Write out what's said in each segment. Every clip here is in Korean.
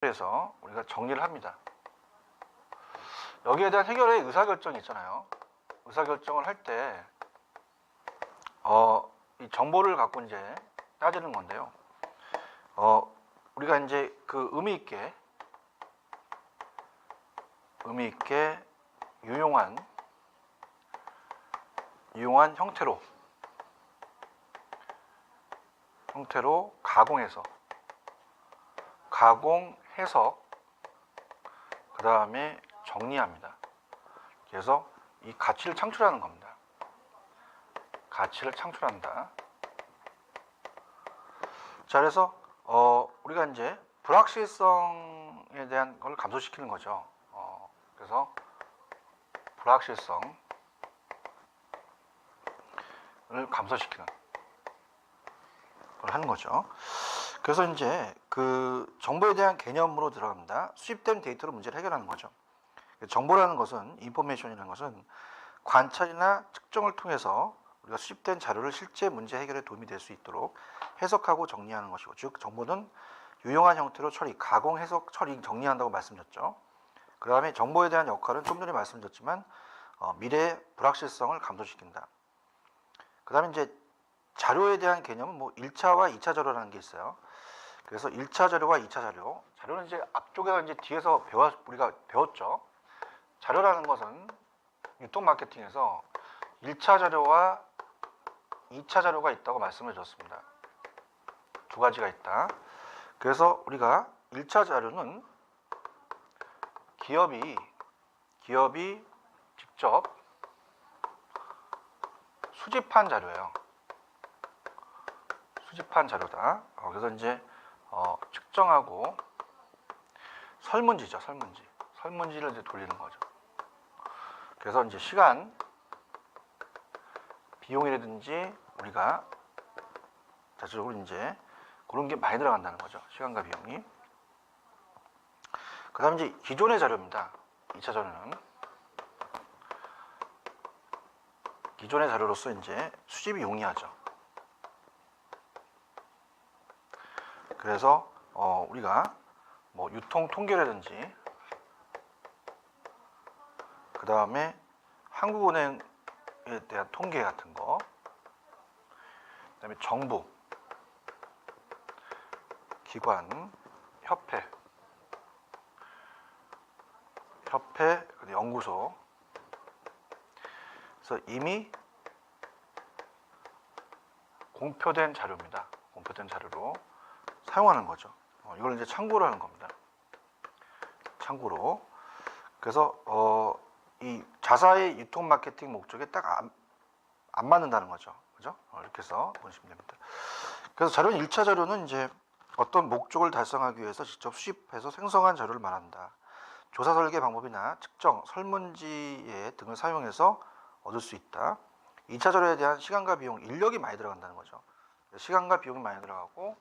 그래서 우리가 정리를 합니다. 여기에 대한 해결의 의사결정이 있잖아요. 의사결정을 할 때 이 정보를 갖고 이제 따지는 건데요. 우리가 이제 그 의미 있게 유용한 형태로 가공해서 그 다음에 정리합니다. 그래서 이 가치를 창출하는 겁니다. 가치를 창출한다. 자, 그래서 우리가 이제 불확실성에 대한 걸 감소시키는 거죠. 그래서 불확실성을 감소시키는 걸 하는 거죠. 그래서 이제 그 정보에 대한 개념으로 들어갑니다. 수집된 데이터로 문제를 해결하는 거죠. 정보라는 것은, 인포메이션이라는 것은 관찰이나 측정을 통해서 우리가 수집된 자료를 실제 문제 해결에 도움이 될 수 있도록 해석하고 정리하는 것이고, 즉 정보는 유용한 형태로 처리, 가공, 해석, 처리, 정리한다고 말씀드렸죠. 그 다음에 정보에 대한 역할은 좀 전에 말씀드렸지만 미래의 불확실성을 감소시킨다. 그 다음에 이제 자료에 대한 개념은 뭐 1차와 2차 자료라는 게 있어요. 그래서 1차 자료와 2차 자료, 자료는 이제 앞쪽에서 이제 뒤에서 우리가 배웠죠. 자료라는 것은 유통 마케팅에서 1차 자료와 2차 자료가 있다고 말씀을 드렸습니다. 두 가지가 있다. 그래서 우리가 1차 자료는 기업이 직접 수집한 자료예요. 수집한 자료다. 그래서 이제 측정하고 설문지죠. 설문지를 이제 돌리는 거죠. 그래서 이제 시간, 비용이라든지 우리가 자체적으로 이제 그런 게 많이 들어간다는 거죠. 시간과 비용이. 그 다음에 이제 기존의 자료입니다. 2차 자료는 기존의 자료로서 이제 수집이 용이하죠. 그래서 우리가 뭐 유통 통계라든지 그 다음에 한국은행에 대한 통계 같은 거, 그 다음에 정부, 기관, 협회, 연구소, 그래서 이미 공표된 자료입니다. 공표된 자료로 사용하는 거죠. 이걸 이제 참고로 하는 겁니다. 참고로. 그래서 이 자사의 유통 마케팅 목적에 딱 안 맞는다는 거죠. 그죠? 이렇게 해서 보시면 됩니다. 그래서 자료는 1차 자료는 이제 어떤 목적을 달성하기 위해서 직접 수집해서 생성한 자료를 말한다. 조사 설계 방법이나 측정, 설문지 등을 사용해서 얻을 수 있다. 2차 자료에 대한 시간과 비용, 인력이 많이 들어간다는 거죠. 시간과 비용이 많이 들어가고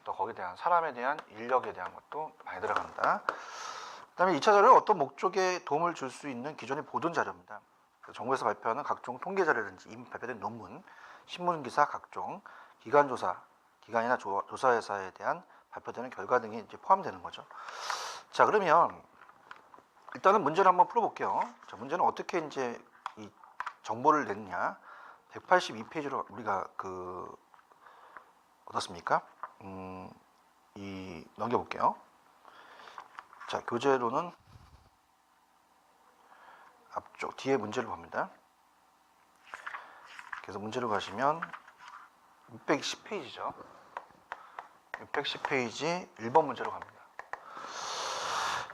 또 거기에 대한 사람에 대한 인력에 대한 것도 많이 들어간다. 그 다음에 2차 자료는 어떤 목적에 도움을 줄 수 있는 기존의 보존 자료입니다. 정부에서 발표하는 각종 통계 자료라든지 이미 발표된 논문, 신문기사 각종, 기관이나 조사회사에 대한 발표되는 결과 등이 이제 포함되는 거죠. 자, 그러면 일단은 문제를 한번 풀어볼게요. 자, 문제는 어떻게 이제 이 정보를 냈냐. 182페이지로 우리가 어떻습니까? 넘겨볼게요. 자, 교재로는 앞쪽 뒤에 문제를 봅니다. 그래서 문제로 가시면 610페이지죠. 610페이지 1번 문제로 갑니다.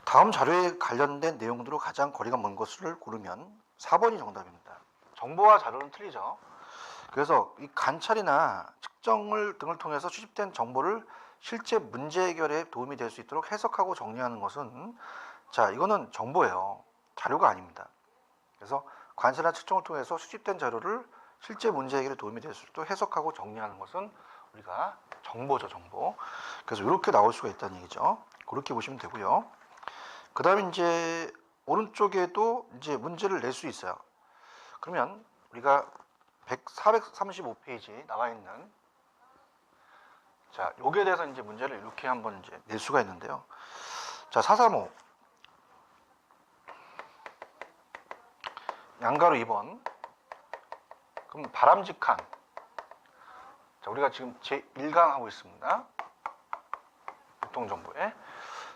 다음 자료에 관련된 내용들로 가장 거리가 먼 것을 고르면 4번이 정답입니다. 정보와 자료는 틀리죠. 그래서 이 관찰이나 측정을 등을 통해서 수집된 정보를 실제 문제 해결에 도움이 될 수 있도록 해석하고 정리하는 것은, 자, 이거는 정보예요. 자료가 아닙니다. 그래서 관찰이나 측정을 통해서 수집된 자료를 실제 문제 해결에 도움이 될 수 있도록 해석하고 정리하는 것은 우리가 정보죠, 정보. 그래서 이렇게 나올 수가 있다는 얘기죠. 그렇게 보시면 되고요. 그 다음에 이제 오른쪽에도 이제 문제를 낼 수 있어요. 그러면 우리가 435페이지 나와 있는, 자, 여기에 대해서 이제 문제를 이렇게 한번 이제 낼 수가 있는데요. 자, 435 양가로 2번. 그럼 바람직한. 자, 우리가 지금 제1강 하고 있습니다. 교통정보에.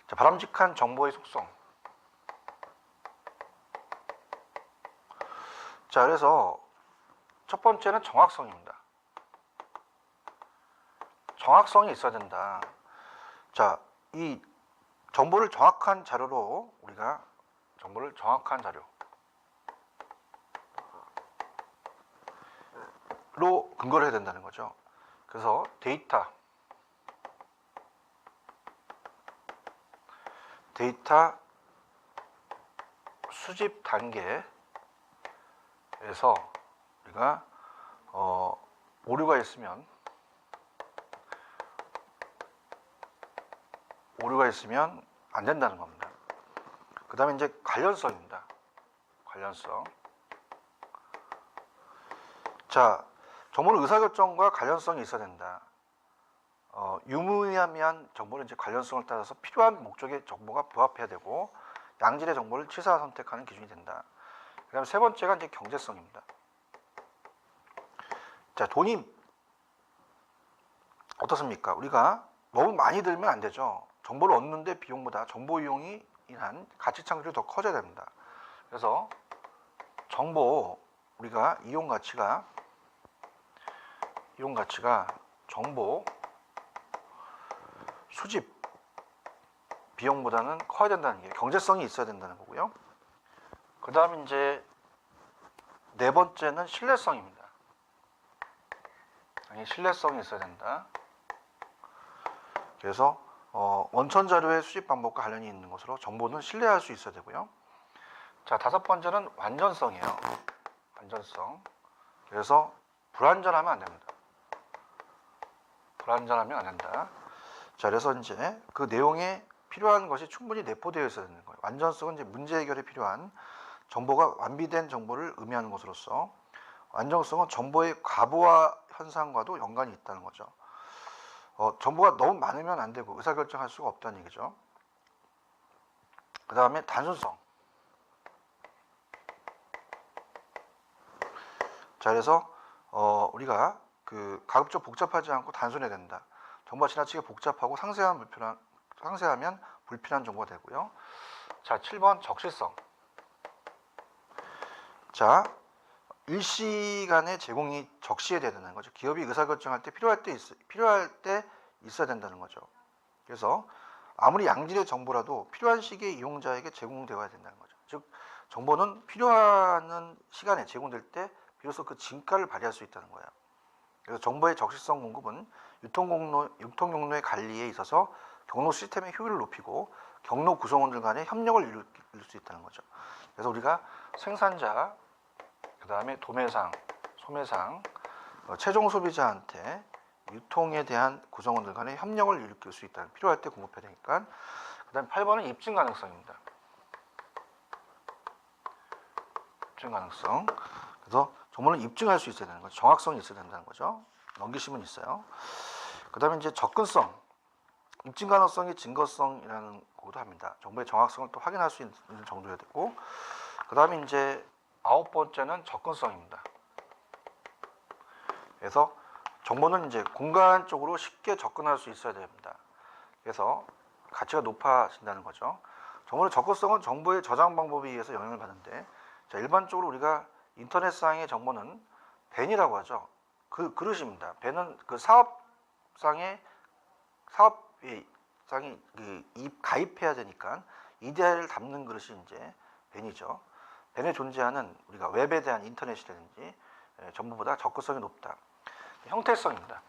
자, 바람직한 정보의 속성. 자, 그래서 첫 번째는 정확성입니다. 정확성이 있어야 된다. 자, 이 정보를 정확한 자료로 우리가 정보를 정확한 자료로 근거를 해야 된다는 거죠. 그래서 데이터 수집 단계에서 우리가 오류가 있으면 안 된다는 겁니다. 그 다음에 이제 관련성입니다. 관련성. 자, 정보는 의사결정과 관련성이 있어야 된다. 유무의미한 정보는 이제 관련성을 따라서 필요한 목적의 정보가 부합해야 되고 양질의 정보를 취사 선택하는 기준이 된다. 그 다음에 세 번째가 이제 경제성입니다. 자, 돈이 어떻습니까? 우리가 너무 많이 들면 안 되죠. 정보를 얻는데 비용보다 정보 이용이 인한 가치 창출이 더 커져야 됩니다. 그래서 정보 우리가 이용 가치가 정보 수집 비용보다는 커야 된다는 게 경제성이 있어야 된다는 거고요. 그 다음에 이제 네 번째는 신뢰성입니다. 신뢰성이 있어야 된다. 그래서 원천 자료의 수집 방법과 관련이 있는 것으로 정보는 신뢰할 수 있어야 되고요. 자, 다섯 번째는 완전성이에요. 완전성. 그래서 불완전하면 안 됩니다. 불완전하면 안 된다. 자, 그래서 이제 그 내용에 필요한 것이 충분히 내포되어 있어야 되는 거예요. 완전성은 이제 문제 해결에 필요한 정보가 완비된 정보를 의미하는 것으로서, 완전성은 정보의 과부하 현상과도 연관이 있다는 거죠. 정보가 너무 많으면 안 되고 의사결정할 수가 없다는 얘기죠. 그 다음에 단순성. 자, 그래서 우리가 가급적 복잡하지 않고 단순해야 된다. 정보가 지나치게 복잡하고 상세하면 불필요한 정보가 되고요. 자, 7번 적시성. 자, 일시간에 제공이 적시해야 되는 거죠. 기업이 의사결정할 때 필요할 때 있어야 된다는 거죠. 그래서 아무리 양질의 정보라도 필요한 시기에 이용자에게 제공되어야 된다는 거죠. 즉, 정보는 필요한 시간에 제공될 때 비로소 그 진가를 발휘할 수 있다는 거예요. 그래서 정보의 적시성 공급은 유통경로의 관리에 있어서 경로 시스템의 효율을 높이고 경로 구성원들 간의 협력을 이룰 수 있다는 거죠. 그래서 우리가 생산자, 그 다음에 도매상, 소매상, 최종 소비자한테 유통에 대한 구성원들 간의 협력을 일으킬 수 있다는, 필요할 때 공급해야 되니까. 그 다음에 8번은 입증 가능성입니다. 입증 가능성. 그래서 정보는 입증할 수 있어야 되는 거죠. 정확성이 있어야 된다는 거죠. 넘기시면 있어요. 그 다음에 이제 접근성. 입증 가능성이 증거성이라는 거기도 합니다. 정보의 정확성을 또 확인할 수 있는 정도여야 되고, 그 다음에 이제 9번째는 접근성입니다. 그래서 정보는 이제 공간적으로 쉽게 접근할 수 있어야 됩니다. 그래서 가치가 높아진다는 거죠. 정보의 접근성은 정보의 저장 방법에 의해서 영향을 받는데, 자, 일반적으로 우리가 인터넷상의 정보는 벤이라고 하죠. 그 그릇입니다. 벤은 그 사업상이 가입해야 되니까 이데아를 담는 그릇이 이제 벤이죠. 벤에 존재하는 우리가 웹에 대한 인터넷이라든지 정보보다 접근성이 높다. 형태성입니다.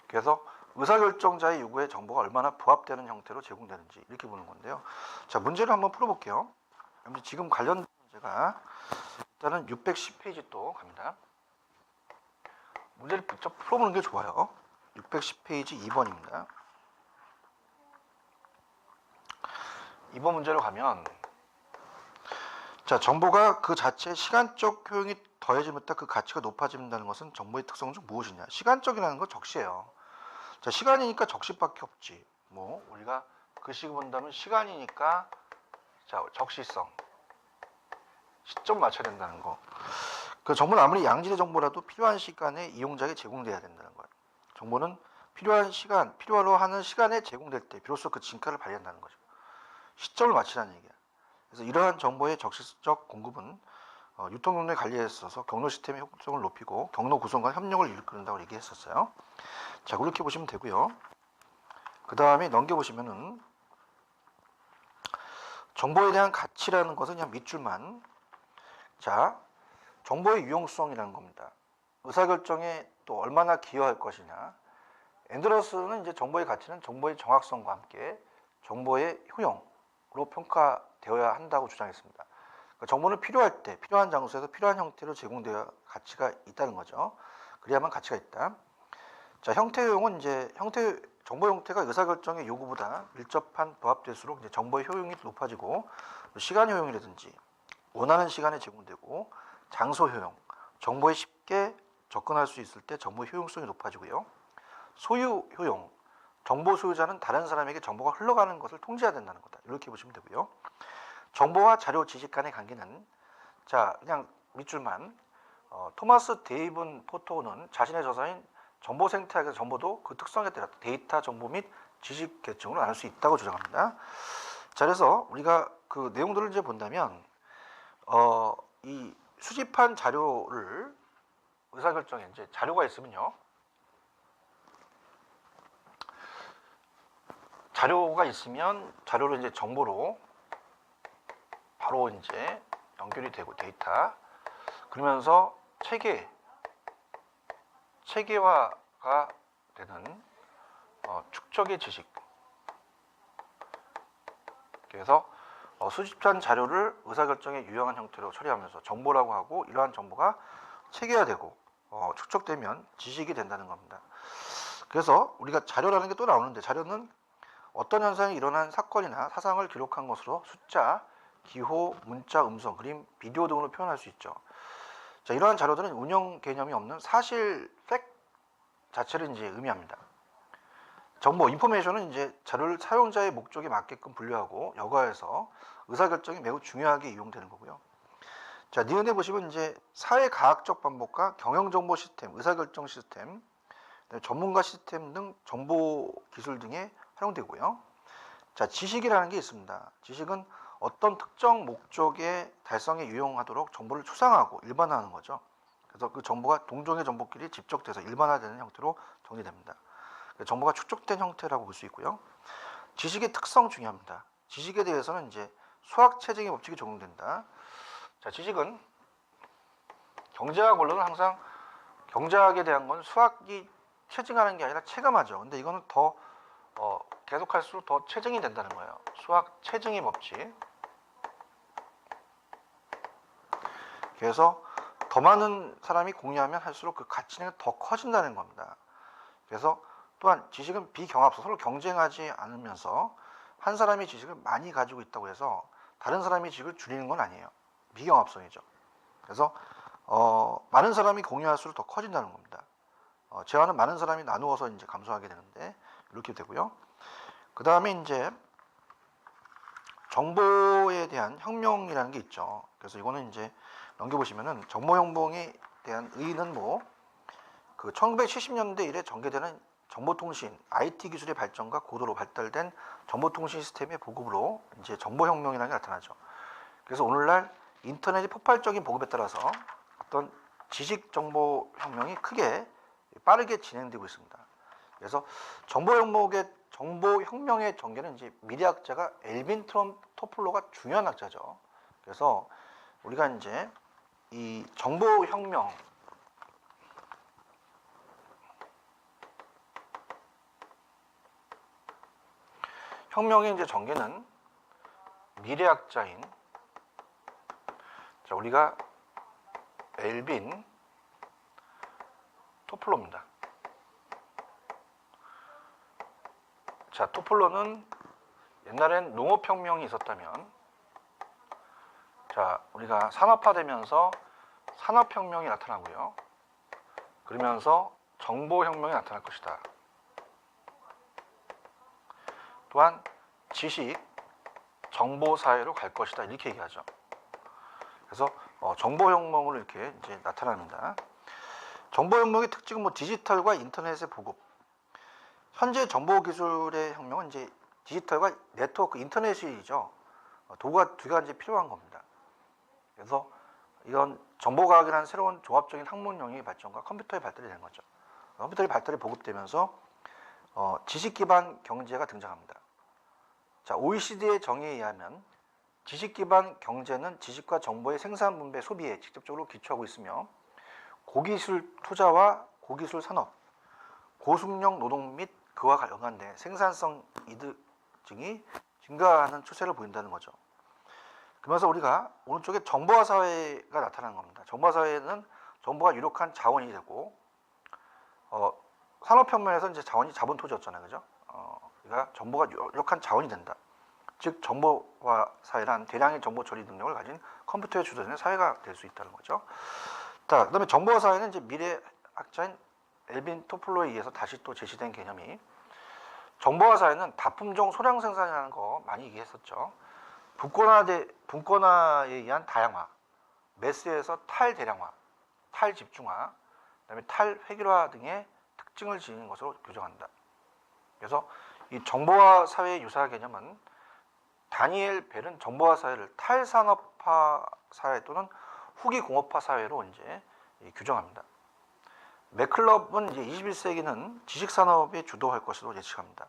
그래서 의사결정자의 요구에 정보가 얼마나 부합되는 형태로 제공되는지 이렇게 보는 건데요. 자, 문제를 한번 풀어볼게요. 지금 관련 문제가 일단은 610페이지 또 갑니다. 문제를 직접 풀어보는 게 좋아요. 610페이지 2번입니다. 2번 문제로 가면, 자, 정보가 그 자체의 시간적 효용이 더해지면 그 가치가 높아진다는 것은 정보의 특성 중 무엇이냐. 시간적이라는 건 적시예요. 자, 시간이니까 적시밖에 없지. 뭐 우리가 그 식을 본다면 시간이니까 자, 적시성. 시점 맞춰야 된다는 거. 그 정보는 아무리 양질의 정보라도 필요한 시간에 이용자에게 제공돼야 된다는 거예요. 정보는 필요한 시간, 필요로 하는 시간에 제공될 때 비로소 그 진가를 발휘한다는 거죠. 시점을 맞추라는 얘기야. 그래서 이러한 정보의 적시적 공급은 유통 경로의 관리에 있어서 경로 시스템의 효율성을 높이고 경로 구성과 협력을 이끌는다고 얘기했었어요. 자, 그렇게 보시면 되고요. 그 다음에 넘겨보시면은 정보에 대한 가치라는 것은 그냥 밑줄만. 자, 정보의 유용성이라는 겁니다. 의사결정에 또 얼마나 기여할 것이냐. 앤더슨은 이제 정보의 가치는 정보의 정확성과 함께 정보의 효용으로 평가되어야 한다고 주장했습니다. 그러니까 정보는 필요할 때, 필요한 장소에서 필요한 형태로 제공되어 가치가 있다는 거죠. 그래야만 가치가 있다. 자, 형태 효용은 이제 정보 형태가 의사결정의 요구보다 밀접한 부합될수록 이제 정보의 효용이 높아지고 시간 효용이라든지 원하는 시간에 제공되고 장소 효용, 정보에 쉽게 접근할 수 있을 때 정보 효용성이 높아지고요. 소유 효용, 정보 소유자는 다른 사람에게 정보가 흘러가는 것을 통제해야 된다는 거다. 이렇게 보시면 되고요. 정보와 자료, 지식 간의 관계는 자, 그냥 밑줄만. 토마스 데이븐 포토는 자신의 저서인 정보 생태학에서 정보도 그 특성에 따라 데이터, 정보 및 지식 계층으로 나눌 수 있다고 주장합니다. 자, 그래서 우리가 그 내용들을 이제 본다면 이 수집한 자료를 의사결정에 이제 자료가 있으면요. 자료가 있으면 자료를 이제 정보로 바로 이제 연결이 되고 데이터. 그러면서 체계화가 되는 축적의 지식. 그래서 수집한 자료를 의사결정에 유용한 형태로 처리하면서 정보라고 하고 이러한 정보가 체계화되고 축적되면 지식이 된다는 겁니다. 그래서 우리가 자료라는 게 또 나오는데 자료는 어떤 현상이 일어난 사건이나 사상을 기록한 것으로 숫자, 기호, 문자, 음성, 그림, 비디오 등으로 표현할 수 있죠. 자, 이러한 자료들은 운영 개념이 없는 사실, 팩 자체를 이제 의미합니다. 정보, 인포메이션은 이제 자료를 사용자의 목적에 맞게끔 분류하고 여과해서 의사결정이 매우 중요하게 이용되는 거고요. 자, 니은에 보시면 이제 사회과학적 방법과 경영정보 시스템, 의사결정 시스템, 전문가 시스템 등 정보 기술 등에 활용되고요. 자, 지식이라는 게 있습니다. 지식은 어떤 특정 목적의 달성에 유용하도록 정보를 추상하고 일반화하는 거죠. 그래서 그 정보가 동종의 정보끼리 집적돼서 일반화되는 형태로 정리됩니다. 정보가 축적된 형태라고 볼 수 있고요. 지식의 특성 중요합니다. 지식에 대해서는 이제 수학 체증의 법칙이 적용된다. 자, 지식은 경제학 원론은 항상 경제학에 대한 건 수학이 체증하는 게 아니라 체감하죠. 근데 이거는 더 계속할수록 더 체증이 된다는 거예요. 수학 체증의 법칙. 그래서 더 많은 사람이 공유하면 할수록 그 가치는 더 커진다는 겁니다. 그래서 또한 지식은 비경합성, 서로 경쟁하지 않으면서 한 사람이 지식을 많이 가지고 있다고 해서 다른 사람이 지식을 줄이는 건 아니에요. 비경합성이죠. 그래서 많은 사람이 공유할수록 더 커진다는 겁니다. 재화는 많은 사람이 나누어서 이제 감소하게 되는데 이렇게 되고요. 그 다음에 이제 정보에 대한 혁명이라는 게 있죠. 그래서 이거는 이제 넘겨보시면은 정보 혁명에 대한 의의는 그 1970년대 이래 전개되는 정보통신, IT 기술의 발전과 고도로 발달된 정보통신 시스템의 보급으로 이제 정보혁명이라는 게 나타나죠. 그래서 오늘날 인터넷의 폭발적인 보급에 따라서 어떤 지식정보혁명이 크게 빠르게 진행되고 있습니다. 그래서 정보혁명의 전개는 이제 미래학자가 엘빈 토플로가 중요한 학자죠. 그래서 우리가 이제 이 정보혁명의 이제 전개는 미래학자인 자, 우리가 엘빈 토플로입니다. 자, 토플로는 옛날엔 농업혁명이 있었다면 자, 우리가 산업화되면서 산업혁명이 나타나고요. 그러면서 정보혁명이 나타날 것이다. 또한 지식, 정보 사회로 갈 것이다 이렇게 얘기하죠. 그래서 정보혁명으로 이렇게 이제 나타납니다. 정보혁명의 특징은 뭐 디지털과 인터넷의 보급. 현재 정보기술의 혁명은 이제 디지털과 네트워크, 인터넷이죠. 도구가 두 가지 필요한 겁니다. 그래서 이런 정보과학이라는 새로운 종합적인 학문 영역의 발전과 컴퓨터의 발달이 되는 거죠. 컴퓨터의 발달이 보급되면서 지식 기반 경제가 등장합니다. 자, OECD의 정의에 의하면 지식 기반 경제는 지식과 정보의 생산, 분배, 소비에 직접적으로 기초하고 있으며 고기술 투자와 고기술 산업, 고숙련 노동 및 그와 연관된 생산성 이득이 증가하는 추세를 보인다는 거죠. 그러면서 우리가 오른쪽에 정보화 사회가 나타나는 겁니다. 정보화 사회는 정보가 유력한 자원이 되고 산업혁명에서 이제 자원이 자본토지였잖아요, 그죠? 그러니까 정보가 유력한 자원이 된다. 즉 정보화 사회란 대량의 정보 처리 능력을 가진 컴퓨터에 주도되는 사회가 될 수 있다는 거죠. 자, 그다음에 정보화 사회는 이제 미래학자인 엘빈 토플로에 의해서 다시 또 제시된 개념이 정보화 사회는 다품종 소량 생산이라는 거 많이 얘기했었죠. 분권화에 의한 다양화, 매스에서 탈대량화, 탈집중화, 그다음에 탈획일화 등의 특징을 지닌 것으로 규정한다. 그래서 이 정보화 사회의 유사 개념은 다니엘 벨은 정보화 사회를 탈산업화 사회 또는 후기 공업화 사회로 이제 규정합니다. 맥클럽은 이제 21세기는 지식 산업에 주도할 것으로 예측합니다.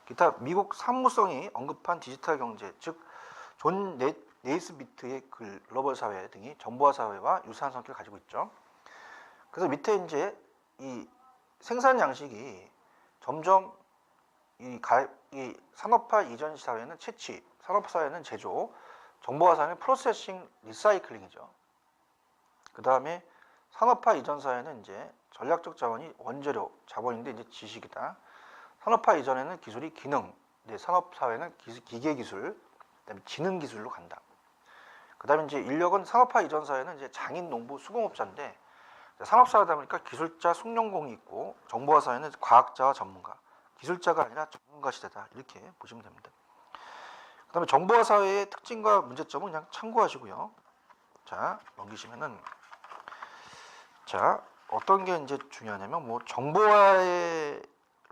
기타 미국 산무성이 언급한 디지털 경제, 즉 존 네이스미트의 글로벌 사회 등이 정보화 사회와 유사한 성격을 가지고 있죠. 그래서 밑에 이제 이 생산 양식이 점점 이 산업화 이전 사회는 채취, 산업화 사회는 제조, 정보화 사회는 프로세싱, 리사이클링이죠. 그 다음에 산업화 이전 사회는 이제 전략적 자원이 원재료, 자본인데 이제 지식이다. 산업화 이전에는 기술이 기능, 산업 사회는 기계 기술, 그다음에 지능 기술로 간다. 그다음에 이제 인력은 산업화 이전 사회는 이제 장인, 농부, 수공업자인데 산업 사회다 보니까 기술자, 숙련공이 있고 정보화 사회는 과학자와 전문가, 기술자가 아니라 전문가 시대다 이렇게 보시면 됩니다. 그다음에 정보화 사회의 특징과 문제점은 그냥 참고하시고요. 자, 넘기시면은 자, 어떤 게 이제 중요하냐면 뭐 정보화로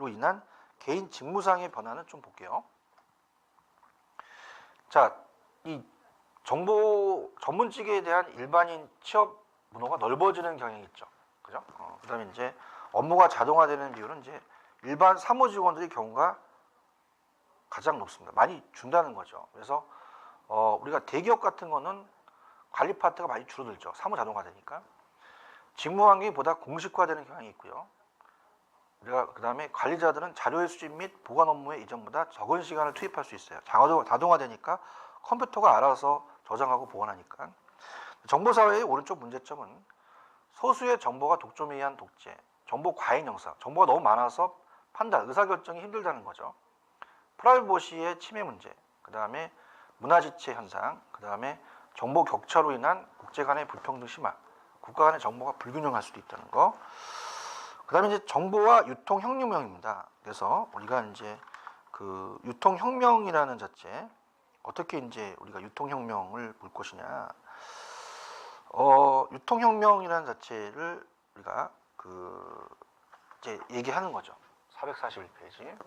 인한 개인 직무상의 변화는 좀 볼게요. 자, 이 정보 전문직에 대한 일반인 취업 문호가 넓어지는 경향이 있죠. 그죠? 그다음에 이제 업무가 자동화되는 비율은 이제 일반 사무직원들의 경우가 가장 높습니다. 많이 준다는 거죠. 그래서 우리가 대기업 같은 거는 관리 파트가 많이 줄어들죠. 사무 자동화되니까. 직무 환경이 보다 공식화되는 경향이 있고요. 우리가 그다음에 관리자들은 자료의 수집 및 보관 업무에 이전보다 적은 시간을 투입할 수 있어요. 자동화되니까 컴퓨터가 알아서 저장하고 보관하니까. 정보사회의 오른쪽 문제점은 소수의 정보가 독점에 의한 독재, 정보 과잉 형사, 정보가 너무 많아서 판단, 의사결정이 힘들다는 거죠. 프라이버시의 침해 문제, 그 다음에 문화지체 현상, 그 다음에 정보 격차로 인한 국제 간의 불평등 심화, 국가 간의 정보가 불균형할 수도 있다는 거. 그 다음에 이제 정보와 유통혁명입니다. 그래서 우리가 이제 그 유통혁명이라는 자체, 어떻게 이제 우리가 유통혁명을 볼 것이냐. 유통혁명이라는 자체를 우리가 이제 얘기하는 거죠. 441페이지.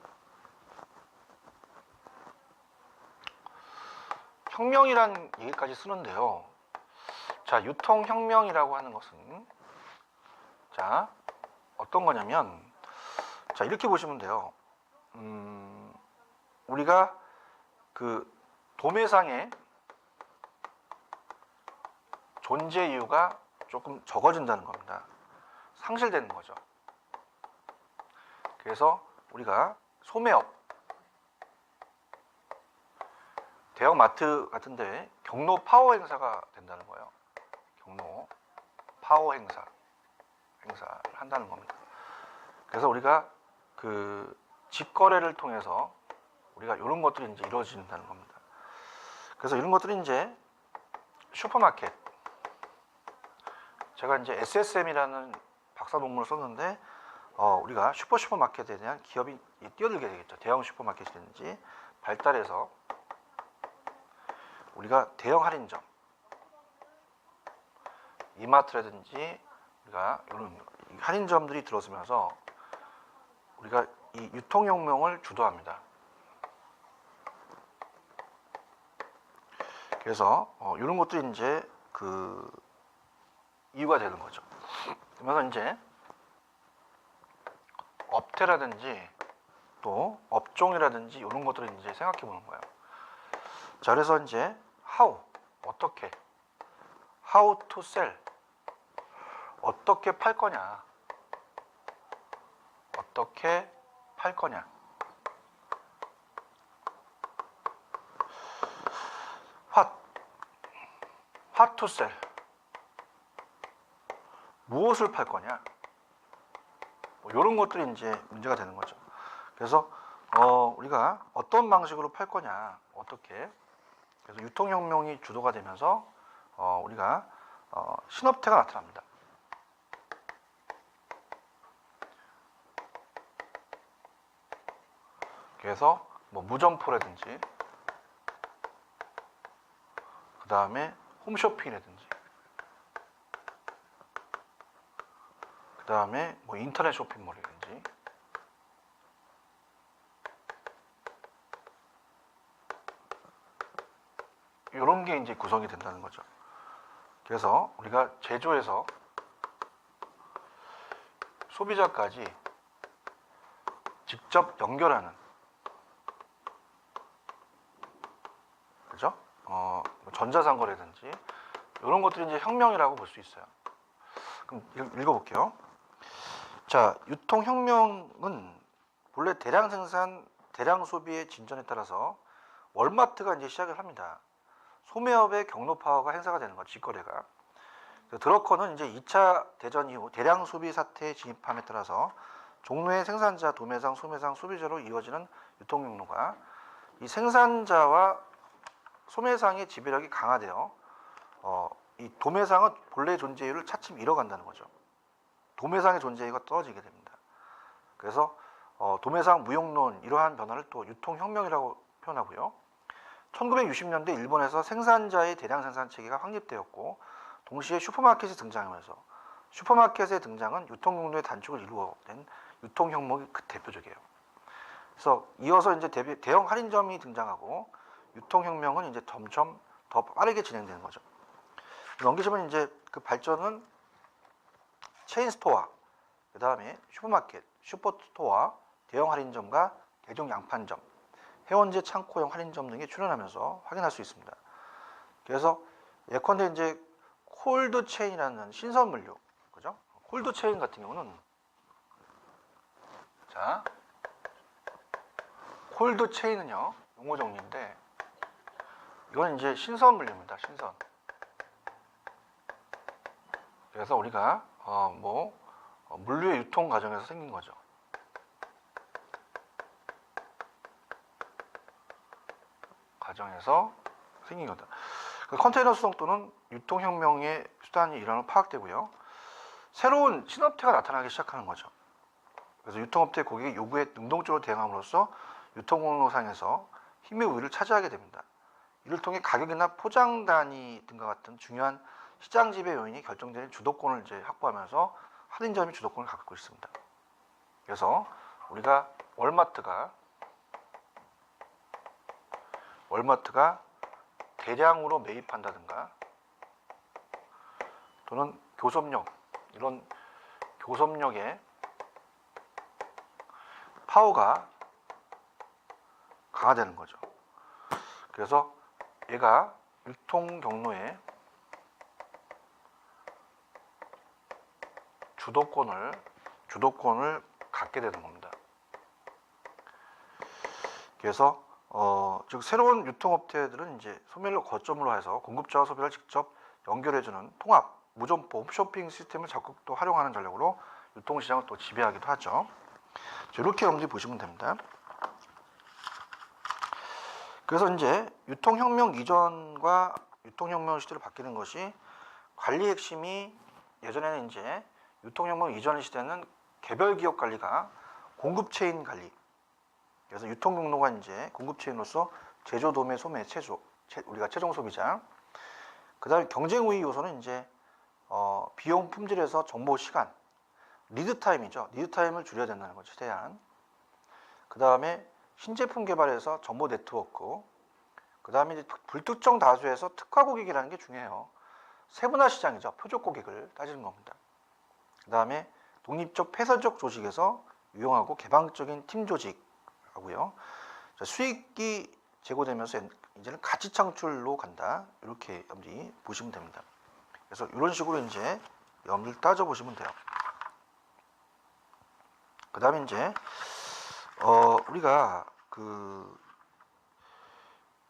혁명이란 얘기까지 쓰는데요. 자, 유통혁명이라고 하는 것은 자, 어떤 거냐면 자, 이렇게 보시면 돼요. 우리가 그 도매상의 존재 이유가 조금 적어진다는 겁니다. 상실되는 거죠. 그래서 우리가 소매업, 대형 마트 같은 데 경로 파워 행사가 된다는 거예요. 경로 파워 행사를 한다는 겁니다. 그래서 우리가 그 직거래를 통해서 우리가 이런 것들이 이제 이루어진다는 겁니다. 그래서 이런 것들이 이제 슈퍼마켓, 제가 이제 SSM이라는 박사 논문을 썼는데 우리가 슈퍼마켓에 대한 기업이 뛰어들게 되겠죠. 대형 슈퍼마켓이든지 발달해서 우리가 대형 할인점, 이마트라든지 우리가 이런 할인점들이 들어서면서 우리가 이 유통혁명을 주도합니다. 그래서 이런 것들이 이제 그 이유가 되는 거죠. 그러면서 이제 업태라든지 또 업종이라든지 이런 것들을 이제 생각해 보는 거예요. 자, 그래서 이제 how, 어떻게, how to sell, 어떻게 팔 거냐, 어떻게 팔 거냐. what to sell, 무엇을 팔 거냐. 뭐 이런 것들이 이제 문제가 되는 거죠. 그래서 우리가 어떤 방식으로 팔 거냐, 어떻게. 그래서 유통혁명이 주도가 되면서 우리가 신업태가 나타납니다. 그래서 뭐 무점포라든지 그 다음에 홈쇼핑이라든지 그 다음에 뭐 인터넷 쇼핑몰이라든지 이런 게 이제 구성이 된다는 거죠. 그래서 우리가 제조에서 소비자까지 직접 연결하는, 그죠? 전자상거래든지 이런 것들이 이제 혁명이라고 볼 수 있어요. 그럼 읽어볼게요. 자, 유통혁명은 본래 대량 생산, 대량 소비의 진전에 따라서 월마트가 이제 시작을 합니다. 소매업의 경로 파워가 행사가 되는 거죠, 직거래가. 드러커는 이제 2차 대전 이후 대량 소비 사태에 진입함에 따라서 종로의 생산자, 도매상, 소매상, 소비자로 이어지는 유통경로가 이 생산자와 소매상의 지배력이 강화되어 이 도매상은 본래 존재 이유를 차츰 잃어간다는 거죠. 도매상의 존재 이유가 떨어지게 됩니다. 그래서 도매상 무용론, 이러한 변화를 또 유통혁명이라고 표현하고요. 1960년대 일본에서 생산자의 대량 생산 체계가 확립되었고 동시에 슈퍼마켓이 등장하면서 슈퍼마켓의 등장은 유통경로의 단축을 이루어낸 유통혁명이 그 대표적이에요. 그래서 이어서 이제 대형 할인점이 등장하고 유통혁명은 이제 점점 더 빠르게 진행되는 거죠. 넘기시면 이제 그 발전은 체인스토어, 그 다음에 슈퍼마켓, 슈퍼스토어, 대형 할인점과 대중 양판점, 해원제 창고형 할인점 등이 출현하면서 확인할 수 있습니다. 그래서 예컨대 이제 콜드 체인이라는 신선 물류, 그죠? 콜드 체인 같은 경우는 자, 콜드 체인은요 용어 정리인데 이건 이제 신선 물류입니다. 신선. 그래서 우리가 물류의 유통 과정에서 생긴 거죠. 과정에서 생긴 거다. 그 컨테이너 수송도는 유통혁명의 수단이 일환으로 파악되고요. 새로운 신업태가 나타나기 시작하는 거죠. 그래서 유통업체 고객의 요구에 능동적으로 대응함으로써 유통공로상에서 힘의 우위를 차지하게 됩니다. 이를 통해 가격이나 포장 단위 등과 같은 중요한 시장 지배 요인이 결정되는 주도권을 이제 확보하면서 할인점이 주도권을 갖고 있습니다. 그래서 우리가 월마트가 대량으로 매입한다든가 또는 교섭력, 이런 교섭력의 파워가 강화되는 거죠. 그래서 얘가 유통 경로에 주도권을 갖게 되는 겁니다. 그래서 즉 새로운 유통업체들은 이제 소매를 거점으로 해서 공급자와 소비자를 직접 연결해주는 통합, 무점포, 홈쇼핑 시스템을 적극 또 활용하는 전략으로 유통시장을 또 지배하기도 하죠. 이렇게 여러분들이 보시면 됩니다. 그래서 이제 유통혁명 이전과 유통혁명 시대로 바뀌는 것이 관리 핵심이 예전에는 이제 유통혁명 이전 시대는 개별 기업 관리가 공급체인 관리, 그래서 유통 경로가 이제 공급 체인으로서 제조, 도매, 소매, 우리가 최종 소비자. 그다음에 경쟁 우위 요소는 이제 비용, 품질에서 정보, 시간, 리드 타임이죠. 리드 타임을 줄여야 된다는 거죠. 최대한. 그다음에 신제품 개발에서 정보 네트워크. 그다음에 이제 불특정 다수에서 특화 고객이라는 게 중요해요. 세분화 시장이죠. 표적 고객을 따지는 겁니다. 그다음에 독립적 폐쇄적 조직에서 유용하고 개방적인 팀 조직하고요. 수익이 제고되면서 이제는 가치 창출로 간다. 이렇게 여러분들이 보시면 됩니다. 그래서 이런 식으로 이제 여러분들 따져 보시면 돼요. 그다음에 이제 우리가 그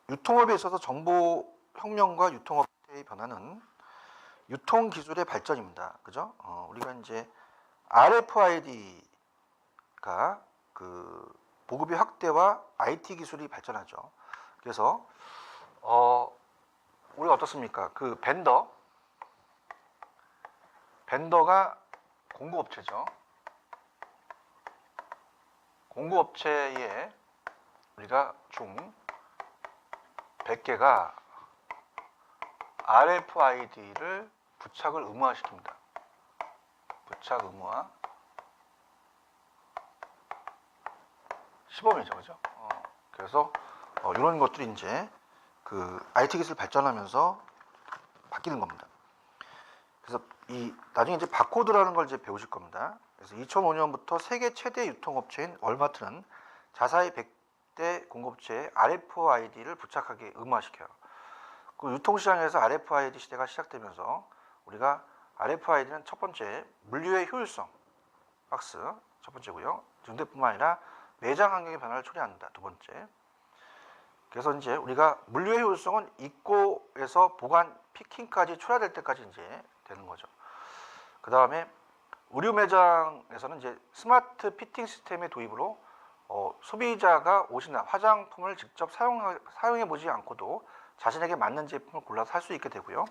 유통업에 있어서 정보 혁명과 유통업의 변화는 유통 기술의 발전입니다. 그죠? 우리가 이제 RFID가 그 보급의 확대와 IT 기술이 발전하죠. 그래서 우리가 어떻습니까? 그 벤더가 공급업체죠. 공급업체에 우리가 중 100개가 RFID를 부착을 의무화시킵니다. 부착 의무화 시범이죠, 그죠? 그래서 이런 것들이 이제 그 IT 기술 발전하면서 바뀌는 겁니다. 그래서 이 나중에 이제 바코드라는 걸 이제 배우실 겁니다. 그래서 2005년부터 세계 최대 유통업체인 월마트는 자사의 100대 공급업체에 RFID를 부착하게 의무화시켜요. 그 유통시장에서 RFID 시대가 시작되면서 우리가 RFID는 첫 번째 물류의 효율성, 박스 첫 번째고요. 등대뿐만 아니라 매장 환경의 변화를 초래한다. 두 번째. 그래서 이제 우리가 물류의 효율성은 입고에서 보관, 피킹까지 초래될 때까지 이제 되는 거죠. 그 다음에 의류 매장에서는 이제 스마트 피팅 시스템의 도입으로 소비자가 옷이나 화장품을 직접 사용해 보지 않고도 자신에게 맞는 제품을 골라서 살 수 있게 되고요.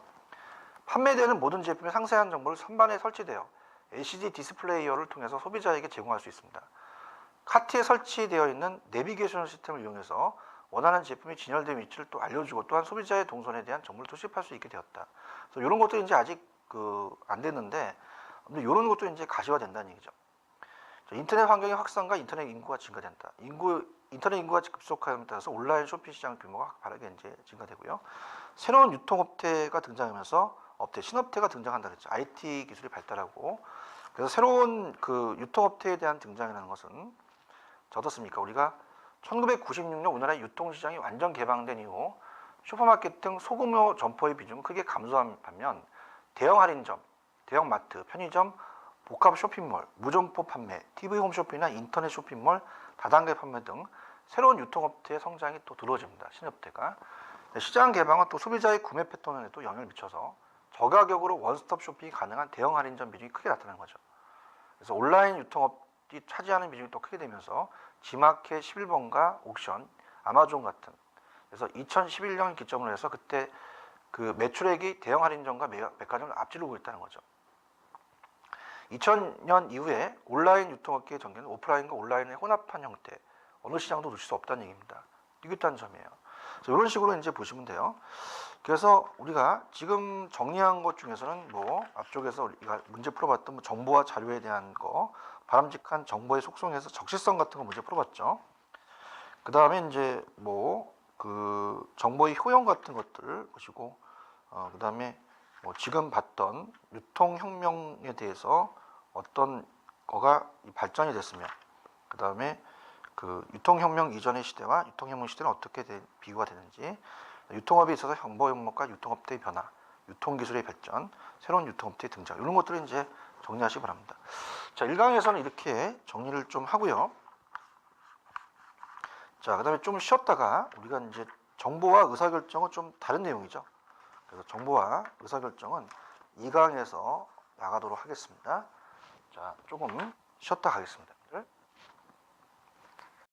판매되는 모든 제품의 상세한 정보를 선반에 설치되어 LCD 디스플레이어를 통해서 소비자에게 제공할 수 있습니다. 카트에 설치되어 있는 내비게이션 시스템을 이용해서 원하는 제품이 진열된 위치를 또 알려주고 또한 소비자의 동선에 대한 정보를 도식할 수 있게 되었다. 그래서 이런 것도 이제 아직 안 됐는데 이런 것도 이제 가시화된다는 얘기죠. 인터넷 환경의 확산과 인터넷 인구가 증가된다. 인터넷 인구가 급속함에 따라서 온라인 쇼핑 시장 규모가 빠르게 이제 증가되고요. 새로운 유통업태가 등장하면서 신업태가 등장한다 그랬죠. IT 기술이 발달하고 그래서 새로운 그 유통업태에 대한 등장이라는 것은 어떻습니까? 우리가 1996년 우리나라의 유통시장이 완전 개방된 이후 슈퍼마켓 등 소규모 점포의 비중은 크게 감소한 반면 대형 할인점, 대형 마트, 편의점, 복합 쇼핑몰, 무점포 판매, TV 홈쇼핑이나 인터넷 쇼핑몰, 다단계 판매 등 새로운 유통업태의 성장이 또 들어집니다. 신업태가. 시장 개방은 또 소비자의 구매 패턴에도 영향을 미쳐서 저가격으로 원스톱 쇼핑이 가능한 대형 할인점 비중이 크게 나타나는 거죠. 그래서 온라인 유통업이 차지하는 비중이 또 크게 되면서 지마켓 11번가 옥션, 아마존 같은 그래서 2011년 기점으로 해서 그때 그 매출액이 대형 할인점과 백화점을 앞지르고 있다는 거죠. 2000년 이후에 온라인 유통업계의 전개는 오프라인과 온라인의 혼합한 형태, 어느 시장도 놓칠 수 없다는 얘기입니다. 이겼다는 점이에요. 그래서 이런 식으로 이제 보시면 돼요. 그래서 우리가 지금 정리한 것 중에서는 앞쪽에서 우리가 문제 풀어봤던 정보와 자료에 대한 거, 바람직한 정보의 속성에서 적시성 같은 거 문제 풀어봤죠. 그 다음에 이제 그 정보의 효용 같은 것들 보시고, 그 다음에 지금 봤던 유통혁명에 대해서 어떤 거가 발전이 됐으며, 그 다음에 그 유통혁명 이전의 시대와 유통혁명 시대는 어떻게 비교가 되는지, 유통업에 있어서 정보혁명과 유통업태의 변화, 유통기술의 발전, 새로운 유통업태의 등장, 이런 것들을 이제 정리하시기 바랍니다. 자, 1강에서는 이렇게 정리를 좀 하고요. 자, 그 다음에 좀 쉬었다가 우리가 이제 정보와 의사결정은 좀 다른 내용이죠. 그래서 정보와 의사결정은 2강에서 나가도록 하겠습니다. 자, 조금 쉬었다 가겠습니다.